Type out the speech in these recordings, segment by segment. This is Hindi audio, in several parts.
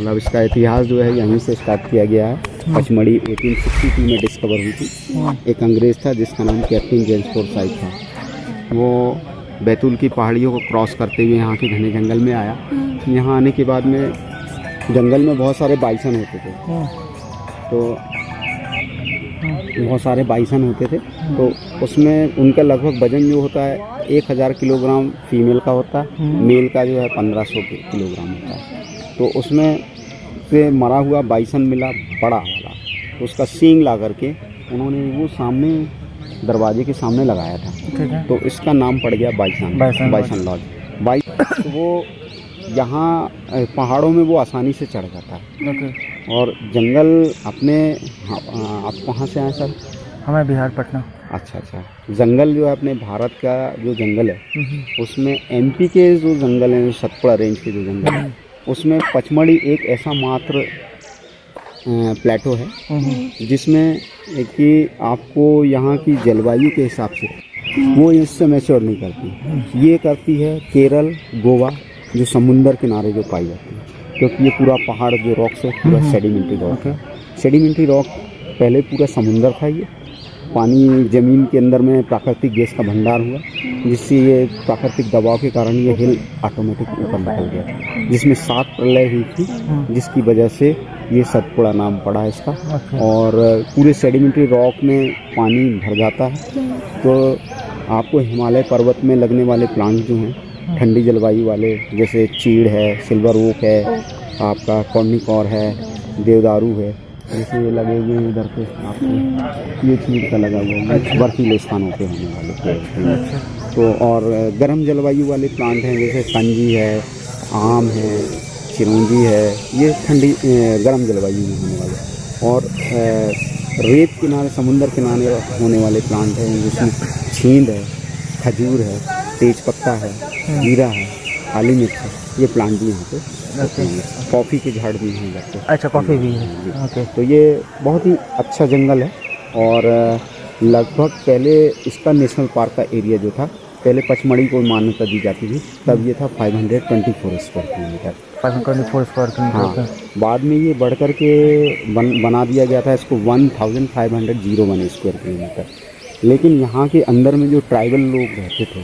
मतलब इसका इतिहास जो है यहीं से स्टार्ट किया गया है। पचमढ़ी 1862 में डिस्कवर हुई थी। एक अंग्रेज़ था जिसका नाम कैप्टन जेम्स फोर्साइथ था। वो बैतूल की पहाड़ियों को क्रॉस करते हुए यहाँ के घने जंगल में आया। यहाँ आने के बाद में जंगल में बहुत सारे बाइसन होते थे, तो बहुत सारे बाइसन होते थे, तो उसमें उनका लगभग वजन जो होता है 1000 किलोग्राम फीमेल का होता है, मेल का जो है 1500 किलोग्राम होता है। तो उसमें से मरा हुआ बाइसन मिला बड़ा वाला, तो उसका सींग ला करके उन्होंने वो सामने दरवाजे के सामने लगाया था, तो इसका नाम पड़ गया बाइसन लॉज। तो वो यहाँ पहाड़ों में वो आसानी से चढ़ जाता है। और जंगल अपने आप कहाँ से आए सर? हमें बिहार पटना। अच्छा। जंगल जो है अपने भारत का जो जंगल है उसमें एमपी के जो जंगल हैं, सतपुड़ा रेंज के जो जंगल हैं, उसमें पचमढ़ी एक ऐसा मात्र प्लेटो है जिसमें कि आपको यहाँ की जलवायु के हिसाब से वो इससे मैच्योर नहीं करती। ये करती है केरल, गोवा, जो समुंदर किनारे जो पाई जाती है, क्योंकि ये पूरा पहाड़ जो रॉक्स है पूरा सेडिमेंट्री रॉक है। सेडिमेंट्री रॉक पहले पूरा समुंदर था, ये पानी ज़मीन के अंदर में प्राकृतिक गैस का भंडार हुआ, जिससे ये प्राकृतिक दबाव के कारण ये हिल ऑटोमेटिक ऊपर निकल गया, जिसमें 7 प्रलय हुई थी, जिसकी वजह से ये सतपुड़ा नाम पड़ा है इसका। और पूरे सेडिमेंट्री रॉक में पानी भर जाता है, तो आपको हिमालय पर्वत में लगने वाले प्लांट जो हैं ठंडी जलवायु वाले, जैसे चीड़ है, सिल्वर ओक है, आपका कॉर्निकॉर है, देवदारू है, जैसे ये लगे हुए हैं इधर पे आपको, ये चीड़ का लगा हुआ है, बर्फीले स्थानों पे होने वाले पेड़। तो और गर्म जलवायु वाले प्लांट हैं, जैसे कंजी है, आम है, चिरौंजी है, ये ठंडी गर्म जलवायु में होने वाले। और रेत किनारे, समुंदर किनारे होने वाले प्लांट हैं, जिसमें छींद है, खजूर है, तेज पत्ता है, जीरा है, काली मिर्च है, ये प्लांट भी यहाँ पे। कॉफ़ी के झाड़ भी हैं इधर पे। अच्छा, कॉफ़ी भी है। ओके। तो ये बहुत ही अच्छा जंगल है। और लगभग पहले इसका नेशनल पार्क का एरिया जो था, पहले पचमढ़ी को मान्यता दी जाती थी, तब ये था 524 स्क्वायर किलोमीटर। 524 square kilometre. हाँ, बाद में ये बढ़ कर के बना दिया गया था इसको 1501 स्क्वायर किलोमीटर। लेकिन यहाँ के अंदर में जो ट्राइबल लोग रहते थे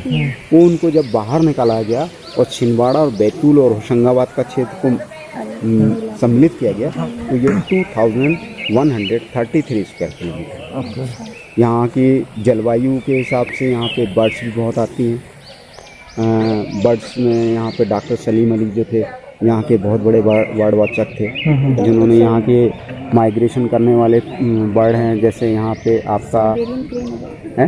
वो उनको जब बाहर निकाला गया और छिंदवाड़ा और बैतूल और होशंगाबाद का क्षेत्र को सम्मिलित किया गया, तो ये 2133 स्क्वायर किलोमीटर। यहाँ की जलवायु के हिसाब से यहाँ पे बर्ड्स भी बहुत आती हैं। बर्ड्स में यहाँ पे डॉक्टर सलीम अली जो थे, यहाँ के बहुत बड़े बर्ड वॉचर थे, जिन्होंने यहाँ के माइग्रेशन करने वाले बर्ड हैं, जैसे यहाँ पे आपका है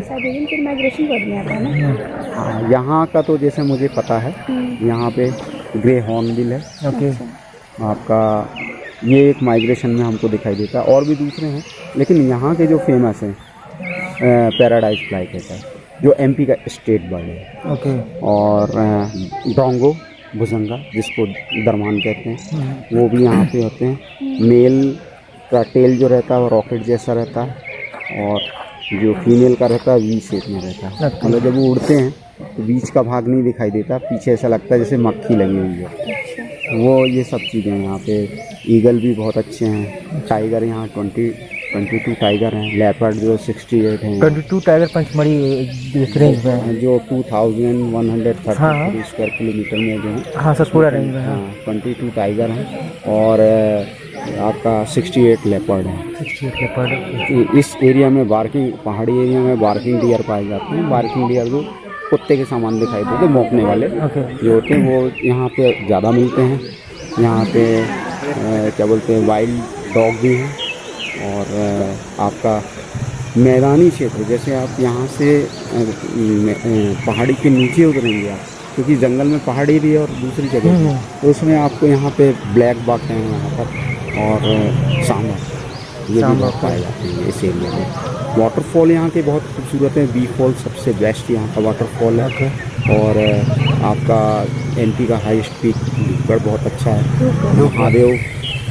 यहाँ का, तो जैसे मुझे पता है यहाँ पे ग्रे हॉर्नबिल है। ओके। आपका ये एक माइग्रेशन में हमको दिखाई देता है, और भी दूसरे हैं, लेकिन यहाँ के जो फेमस हैं पैराडाइज फ्लाई कहता है, जो एमपी का स्टेट बर्ड है। ओके। और डोंगो भुजंगा, जिसको दरमान कहते हैं, वो भी यहाँ पे होते हैं। मेल का टेल जो रहता है वो रॉकेट जैसा रहता है, और जो फीमेल का रहता है वी शेप में रहता है। मतलब जब वो उड़ते हैं तो बीच का भाग नहीं दिखाई देता, पीछे ऐसा लगता है जैसे मक्खी लगी हुई है। वो ये सब चीज़ें यहाँ पे। ईगल भी बहुत अच्छे हैं। टाइगर यहाँ 22 टाइगर हैं। लेपर्ड जो 68 हैं। 22 टाइगर पचमढ़ी रेंज में है, जो 2133 स्क्वायर किलोमीटर में जो है। हाँ सर, पूरा रेंज में है। हाँ, 22 टाइगर हैं और आपका 68 लेपर्ड है। 68 लेपर्ड। इस एरिया में बार्किंग, पहाड़ी एरिया में बार्किंग डियर पाए जाते हैं। बार्किंग डियर जो कुत्ते के सामान दिखाई देते हैं, भौंकने वाले जो होते हैं, वो यहाँ पे ज़्यादा मिलते हैं। यहाँ पे क्या बोलते हैं, वाइल्ड डॉग भी हैं। और आपका मैदानी क्षेत्र, जैसे आप यहाँ से पहाड़ी के नीचे उतरेंगे आप, क्योंकि जंगल में पहाड़ी एरिया और दूसरी जगह, तो उसमें आपको यहाँ पे ब्लैक बक हैं यहाँ पर, और सांबर, ये भी बहुत पाए जाते हैं इस एरिया में। वाटरफॉल यहाँ के बहुत खूबसूरत हैं। बी फॉल सबसे बेस्ट यहाँ का वाटरफॉल है। और आपका एमपी का हाईएस्ट पीक भीमगढ़ बहुत अच्छा है।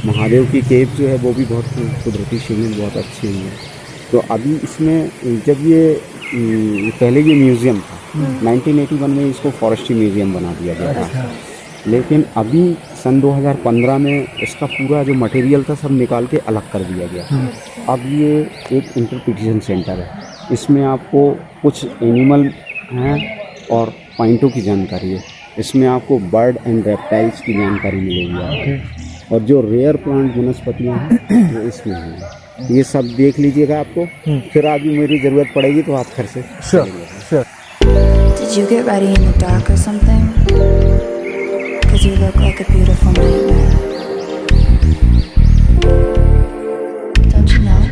महादेव की केव जो है वो भी बहुत कुदरती सीन बहुत अच्छी है। तो अभी इसमें जब ये पहले ये म्यूज़ियम था, 1981 में इसको फॉरेस्ट्री म्यूज़ियम बना दिया गया था। लेकिन अभी सन 2015 में इसका पूरा जो मटेरियल था सब निकाल के अलग कर दिया गया। अब ये एक इंटरप्रिटेशन सेंटर है। इसमें आपको कुछ एनिमल हैं और पॉइंटों की जानकारी है। इसमें आपको बर्ड एंड रेप्टाइल्स की जानकारी मिलेगी आपको, और जो रेयर प्लांट वनस्पतियाँ हैं वो इसमें हैं। ये सब देख लीजिएगा आपको, फिर आगे मेरी ज़रूरत पड़ेगी तो आप फिर से Sure. Did you get ready in the dark or something? 'Cause you look like a beautiful nightmare. Don't you know?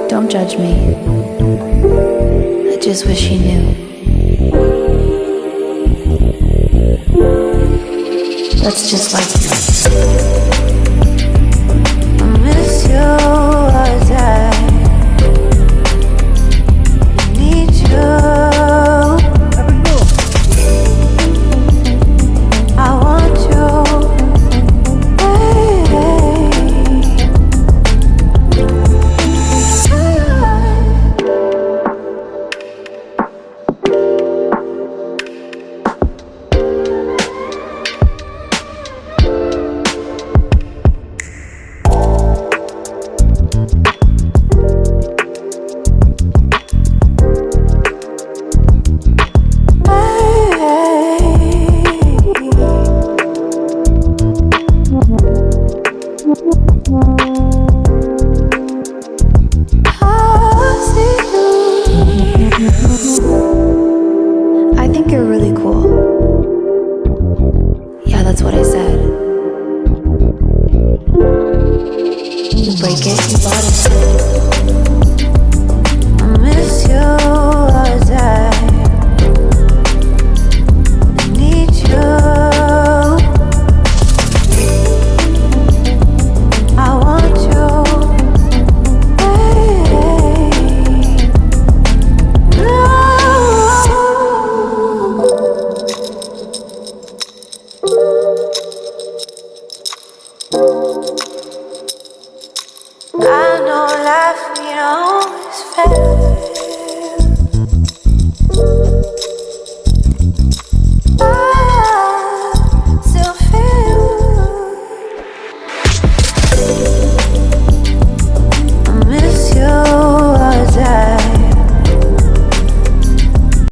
Don't judge me. I just wish you knew. That's just like you. I miss you as I need you. I want you. I think you're really cool. Yeah, that's what I said. You break it, you bought it.